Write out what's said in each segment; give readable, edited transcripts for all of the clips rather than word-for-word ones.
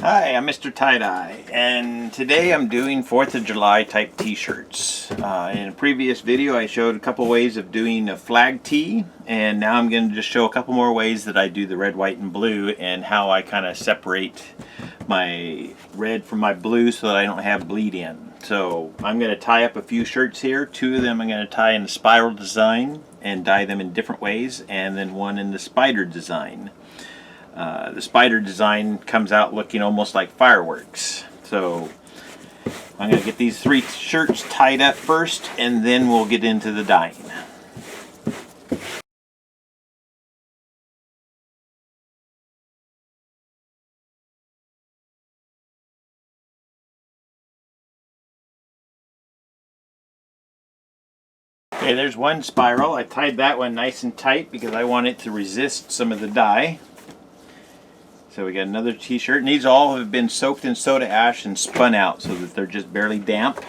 Hi, I'm MrTieDye, and today I'm doing 4th of July type t-shirts. In a previous video I showed a couple ways of doing a flag tee, and now I'm going to just show a couple more ways that I do the red, white, and blue, and how I kind of separate my red from my blue so that I don't have bleed in. So I'm going to tie up a few shirts here. 2 of them I'm going to tie in the spiral design and dye them in different ways, and then one in the spider design. The spider design comes out looking almost like fireworks. So I'm going to get these 3 shirts tied up first, and then we'll get into the dyeing. Okay, there's one spiral. I tied that one nice and tight because I want it to resist some of the dye. So we got another t-shirt, and these all have been soaked in soda ash and spun out so that they're just barely damp.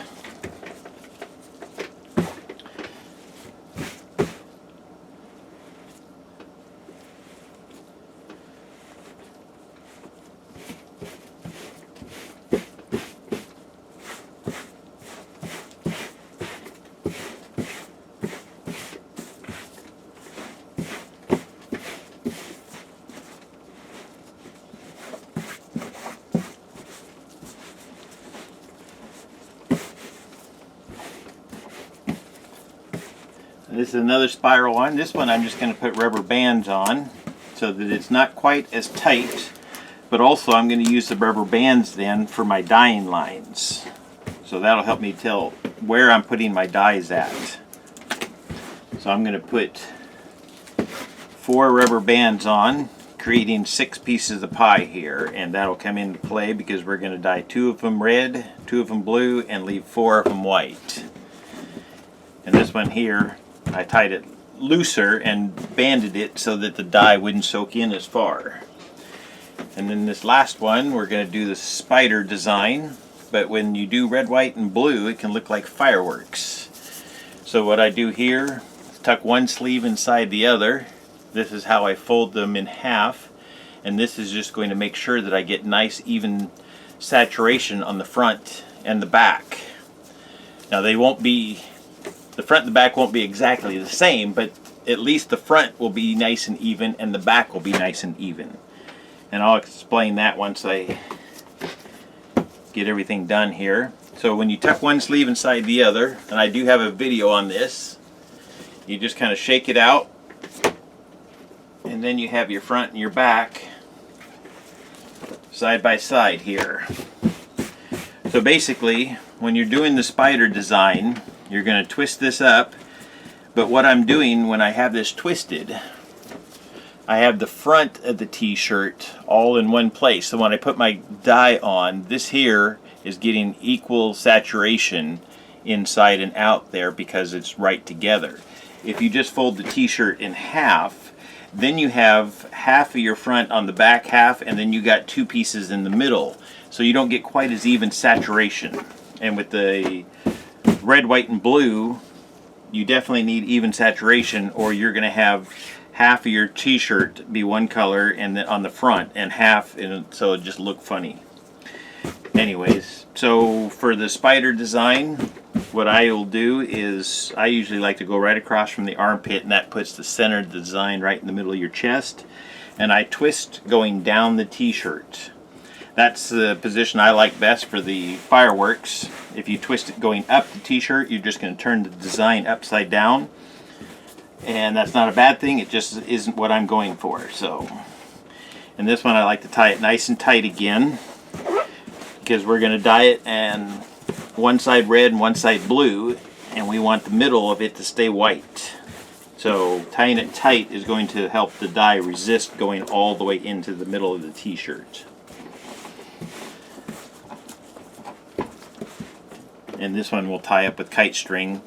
This is another spiral one. This one I'm just going to put rubber bands on so that it's not quite as tight, but also I'm going to use the rubber bands then for my dyeing lines. So that'll help me tell where I'm putting my dyes at. So I'm going to put 4 rubber bands on, creating 6 pieces of pie here, and that'll come into play because we're going to dye 2 of them red, 2 of them blue, and leave 4 of them white. And this one here, I tied it looser and banded it so that the dye wouldn't soak in as far. And then this last one, we're going to do the spider design, but when you do red, white, and blue, it can look like fireworks. So what I do here, tuck one sleeve inside the other. This is how I fold them in half, and this is just going to make sure that I get nice even saturation on the front and the back. Now they won't be, the front and the back won't be exactly the same, but at least the front will be nice and even and the back will be nice and even. And I'll explain that once I get everything done here. So when you tuck one sleeve inside the other, and I do have a video on this, you just kind of shake it out, and then you have your front and your back side by side here. So basically, when you're doing the spider design, you're going to twist this up, but what I'm doing when I have this twisted, I have the front of the t-shirt all in one place. So when I put my dye on, this here is getting equal saturation inside and out there because it's right together. If you just fold the t-shirt in half, then you have half of your front on the back half, and then you got 2 pieces in the middle. So you don't get quite as even saturation. And with the red, white, and blue, you definitely need even saturation, or you're going to have half of your t-shirt be one color and then on the front, and half, so it just look funny. Anyways, so for the spider design, what I will do is I usually like to go right across from the armpit, and that puts the center of the design right in the middle of your chest, and I twist going down the t-shirt. That's the position I like best for the fireworks. If you twist it going up the t-shirt, you're just going to turn the design upside down, and that's not a bad thing, it just isn't what I'm going for. So, and this one I like to tie it nice and tight again, because we're going to dye it and one side red and one side blue, and we want the middle of it to stay white. So tying it tight is going to help the dye resist going all the way into the middle of the t-shirt. And this one we'll tie up with kite string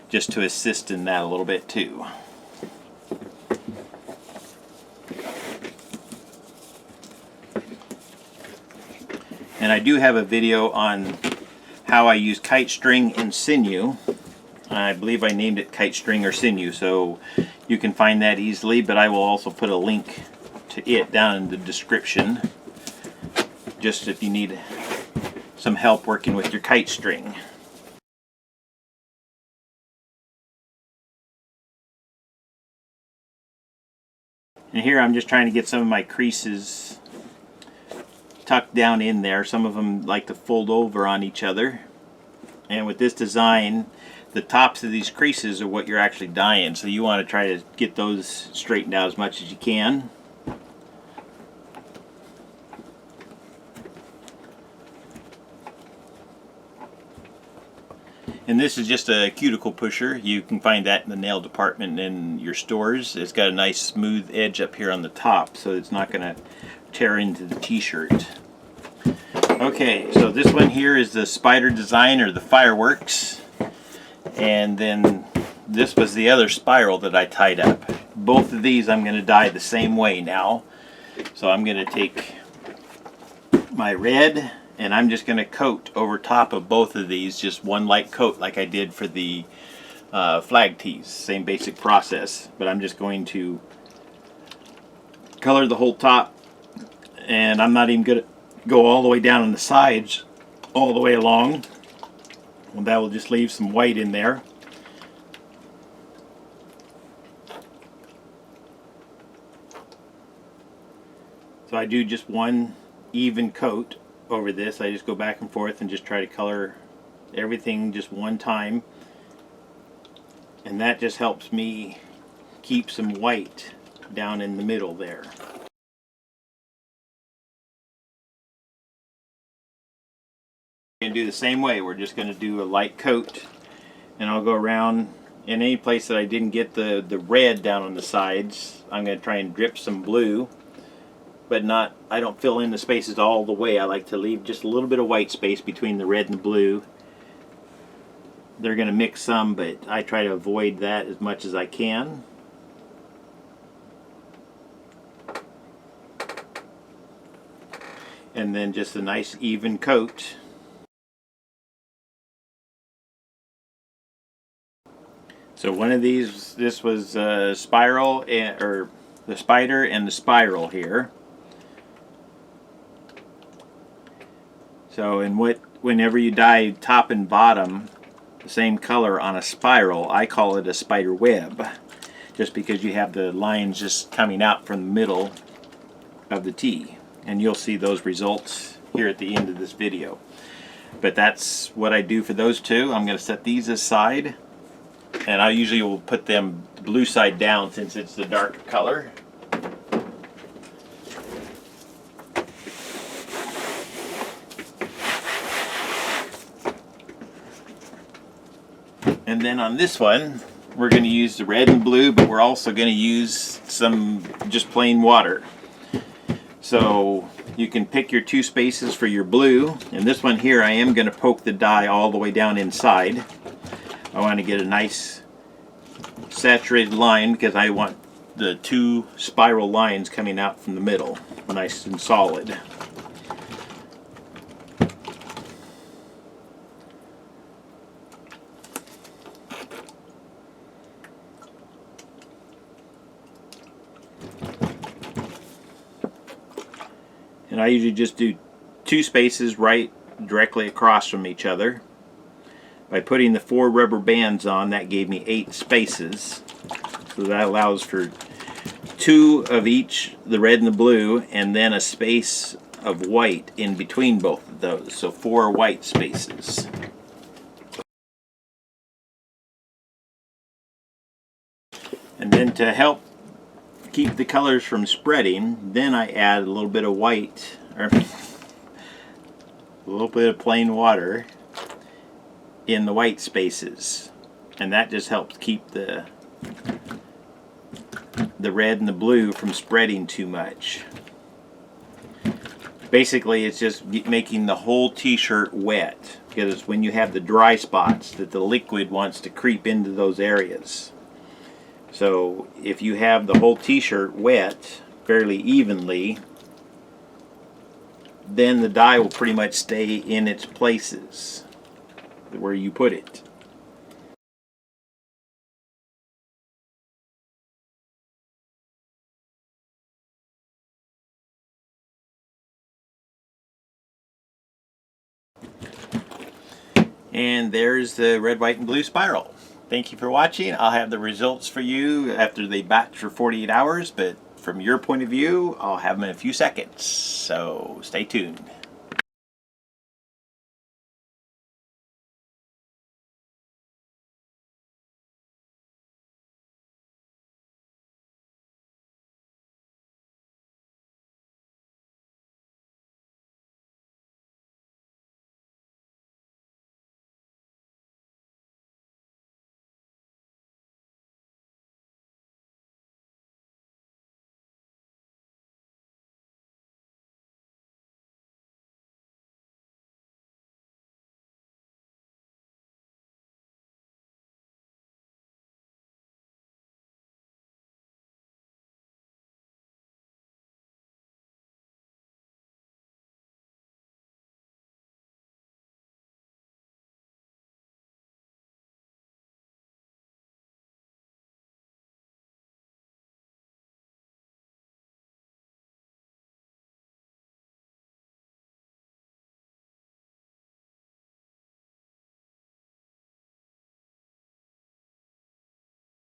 just to assist in that a little bit too. And I do have a video on how I use kite string and sinew. I believe I named it kite string or sinew, so you can find that easily, but I will also put a link to it down in the description. just if you need some help working with your kite string. And here I'm just trying to get some of my creases tucked down in there. Some of them like to fold over on each other. And with this design, the tops of these creases are what you're actually dyeing. So you want to try to get those straightened out as much as you can. And this is just a cuticle pusher. You can find that in the nail department in your stores. It's got a nice smooth edge up here on the top, so it's not going to tear into the t-shirt. Okay, so this one here is the spider design, or the fireworks. And then this was the other spiral that I tied up. Both of these I'm going to dye the same way now. So I'm going to take my red, and I'm just going to coat over top of both of these, just one light coat like I did for the flag tees. Same basic process, but I'm just going to color the whole top, and I'm not even going to go all the way down on the sides all the way along. Well, that will just leave some white in there. So I do just one even coat over this. I just go back and forth and just try to color everything just one time, and that just helps me keep some white down in the middle there. We're going to do the same way. We're just going to do a light coat, and I'll go around in any place that I didn't get the red down on the sides. I'm going to try and drip some blue, but I don't fill in the spaces all the way. I like to leave just a little bit of white space between the red and the blue. They're going to mix some, but I try to avoid that as much as I can. And then just a nice even coat. So one of these, this was spiral, or the spider and the spiral here. So whenever you dye top and bottom the same color on a spiral, I call it a spider web, just because you have the lines just coming out from the middle of the tee. And you'll see those results here at the end of this video. But that's what I do for those two. I'm going to set these aside, and I usually will put them blue side down since it's the darker color. And then on this one, we're going to use the red and blue, but we're also going to use some just plain water. So you can pick your two spaces for your blue. And this one here, I am going to poke the dye all the way down inside. I want to get a nice saturated line because I want the two spiral lines coming out from the middle, nice and solid. And I usually just do two spaces right directly across from each other. By putting the 4 rubber bands on, that gave me 8 spaces. So that allows for 2 of each, the red and the blue, and then a space of white in between both of those. So 4 white spaces. And then to help keep the colors from spreading, then I add a little bit of white, or a little bit of plain water in the white spaces, and that just helps keep the red and the blue from spreading too much. Basically, it's just making the whole t-shirt wet, because when you have the dry spots, that the liquid wants to creep into those areas. So if you have the whole t-shirt wet fairly evenly, then the dye will pretty much stay in its places where you put it. And there's the red, white, and blue spiral. Thank you for watching. I'll have the results for you after they batch for 48 hours, but from your point of view, I'll have them in a few seconds. So stay tuned.